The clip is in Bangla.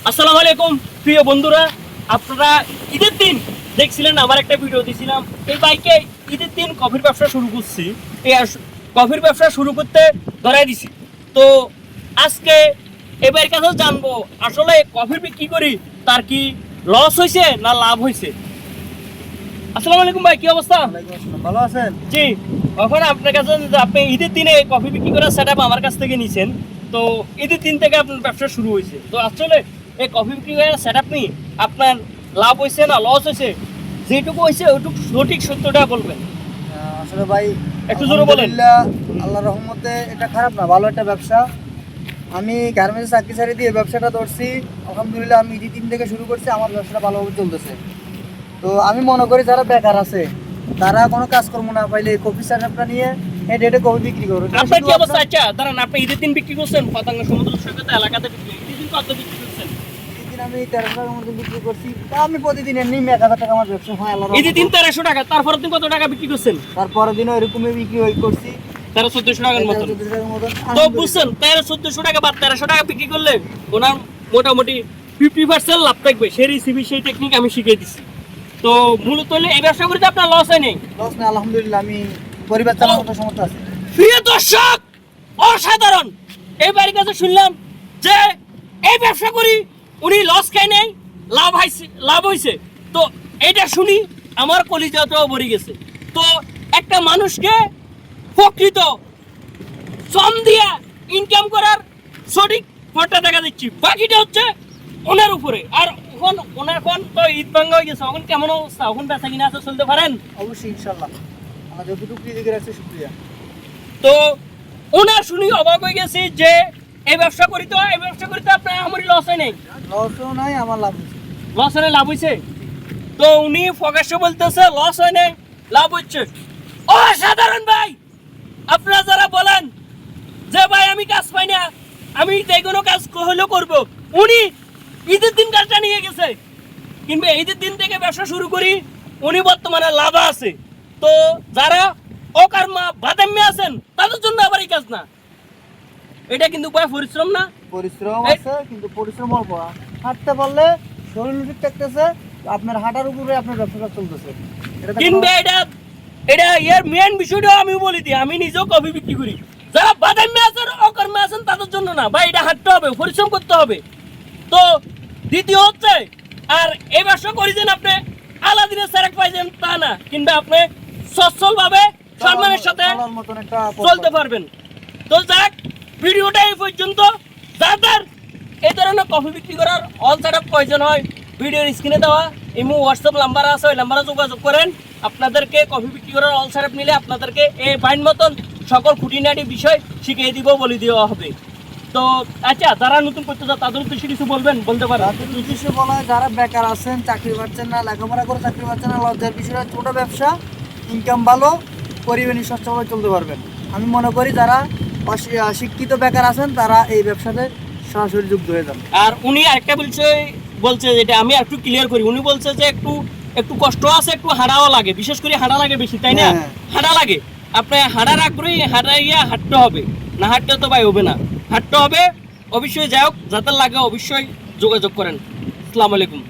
আসসালামু আলাইকুম প্রিয় বন্ধুরা, আপনারা ঈদের দিন দেখছিলেন আমার একটা ভিডিও দিয়েছিলাম। এই বাইকে ঈদের দিন কফির ব্যবসা শুরু করছি। এই কফির ব্যবসা শুরু করতে ধরাই দিছি। তো আজকে এবার কাছে জানবো আসলে কফি বিক্রি করি তার কি লস হয়েছে না লাভ হয়েছে। আসসালামু আলাইকুম ভাই, কি অবস্থা? ভালো আছেন? জি, এখন আপনার কাছে আপনি ঈদের দিনে কফি বিক্রি করার সেটআপ আমার কাছ থেকে নিছেন। তো ঈদের দিন থেকে আপনার ব্যবসা শুরু হয়েছে। তো আসলে এই কফি বিক্রি করার সেটআপ নিয়ে আপনার লাভ হয়েছে না লস হয়েছে, যেটুকু হয়েছে ওইটুকু সঠিক সত্যটা বলবেন। আসলে ভাই একটু জোরে বলেন। আল্লাহর রহমতে এটা খারাপ না, ভালো একটা ব্যবসা। আমি গার্মেন্টস চাকরি ছেড়ে দিয়ে ব্যবসাটা ধরছি। আলহামদুলিল্লাহ আমি ঈদের দিন থেকে শুরু করছি, আমার ব্যবসাটা ভালোভাবে চলতেছে। তো আমি মনে করি যারা বেকার আছে তারা কোনো কাজকর্ম না পাইলে কফি সেটআপটা নিয়ে হেঁটে হেঁটে কফি বিক্রি করবে। আপনার কি অবস্থা? আচ্ছা দাঁড়ান, আপনি ঈদের দিন বিক্রি করছেন পতঙ্গ সমুদ্র সৈকত এলাকাতে বিক্রি, ঈদের দিন কত বিক্রি করছেন? ঈদের দিন আমি 1300 টাকার মতো বিক্রি করছি। তা আমি প্রতিদিন এমনি 1000 টাকা আমার ব্যবসা হয় আল্লাহর ঈদের দিন রহমতে। 1300 টাকা, তারপরের দিন কত টাকা বিক্রি করছেন? তারপরের দিনও এরকমই বিক্রি করছি 1300-1400 টাকার মতো। 1400 টাকার মতন। তো বুঝছেন 1300-1400 টাকা বা 1300 টাকা বিক্রি করলে ওনার মোটামুটি 50% লাভ থাকবে। সেই রেসিপি সেই টেকনিক আমি শিখিয়ে দিচ্ছি। তো মূলত হলে এই ব্যবসা করতে আপনার লস হয় নাই। লস না, আলহামদুলিল্লাহ আমি পরিবার চালানোর মতো সমর্থ আছে। প্রিয় দর্শক, অসাধারণ! এই বাড়ির কাছে শুনলাম যে এই ব্যবসা করি উনি লস খায় নাই, লাভ হয়েছে। তো এটা শুনি আমার কলিজাটাও ভরে গেছে। তো একটা মানুষকে প্রকৃত শ্রম দিয়া ইনকাম করার সঠিক পথটা দেখা দিচ্ছি, বাকিটা হচ্ছে ওনার উপরে। আর ওনার তো ঈদ ভাঙ্গা হয়ে গেছে, এখন কেমন অবস্থা? এখন বেচা কিনা আছে, চলতে পারেন? অবশ্যই ইনশাল্লাহ, আমার যতটুকু দিকে রাখছে শুক্রিয়া। তো ওনার শুনি অবাক হয়ে গেছি যে এই ব্যবসা করিতে আপনার আমারই লস হয় নাই। লসও নাই, আমার লাভ হচ্ছে। লস হয় লাভ হয়েছে। তো উনি প্রকাশ্যে বলতেছে লস হয় নাই, লাভ হচ্ছে। অসাধারণ ভাই! আপনারা যারা বলেন যে ভাই আমি কাজ পাই না, আমি যে কোনো কাজ হলেও করবো, উনি ঈদের দিন কাজটা নিয়ে গেছে। কিন্তু ঈদের দিন থেকে ব্যবসা শুরু করি, উনি বর্তমানে লাভ আছে। তো যারা অকর্মা বাদামে আছেন তাদের জন্য আবার এই কাজ না, এটা কিন্তু ভাই পরিশ্রম না? পরিশ্রম আছে, কিন্তু পরিশ্রম অল্প। হাঁটতে পারলে শরীর ঠিক থাকতেছে, আপনার হাঁটার উপরে আপনার ব্যবসাটা চলতেছে। কিনবে এটা এর মেন বিষয়টা আমি বলি দিই, আমি নিজেও কফি বিক্রি করি। যারা বাদামে আছেন অকর্মে আছেন তাদের জন্য না ভাই, এটা হাঁটতে হবে, পরিশ্রম করতে হবে। তো দ্বিতীয় হচ্ছে, আর এই ব্যবসা করেছেন আপনি আলাদিনের স্যারেক পাইছেন তা না, কিংবা আপনি সচ্ছল ভাবে সম্মানের সাথে চলতে পারবেন। তো যাক, ভিডিওটা এই পর্যন্ত। যাদের এই ধরনের কফি বিক্রি করার অল সেটআপ প্রয়োজন হয়, ভিডিওর স্ক্রিনে দেওয়া ইমো হোয়াটসঅ্যাপ নাম্বার আছে, ওই নাম্বারে যোগাযোগ করেন। আপনাদেরকে কফি বিক্রি করার অল সেটআপ নিলে আপনাদেরকে এই বাইন মতন সকল খুঁটিনাটি বিষয় শিখিয়ে দিব, বলে দেওয়া হবে। তো আচ্ছা, যারা নতুন করতে চান তাদের উদ্দেশ্যে কিছু বলতে পারেন? তাদের উদ্দেশ্যে বলা হয়, যারা বেকার আছেন, চাকরি পাচ্ছেন না, লেখাপড়া করে চাকরি পাচ্ছেন না, লজ্জার বিষয়টা ছোট ব্যবসা, ইনকাম ভালো, পরিবারের সচ্ছলভাবে চলতে পারবেন। আমি মনে করি যারা শিক্ষিত বেকার আছেন তারা এই ব্যবসাতে সরাসরি যুক্ত হয়ে যান। আর উনি আরেকটা বলছে যেটা আমি একটু ক্লিয়ার করি। উনি বলছে যে একটু কষ্ট আছে, একটু হাঁটাও লাগে, বিশেষ করে হাঁটা লাগে বেশি, তাই না? হ্যাঁ। হাঁটা লাগে, আপনি হাঁটার আগ্রহী, হাঁটতে হবে, না হাঁটতে তো ভাই হবে না, হাঁটতে হবে অবশ্যই। যাই হোক, যাদের লাগে অবশ্যই যোগাযোগ করেন। আসসালামু আলাইকুম।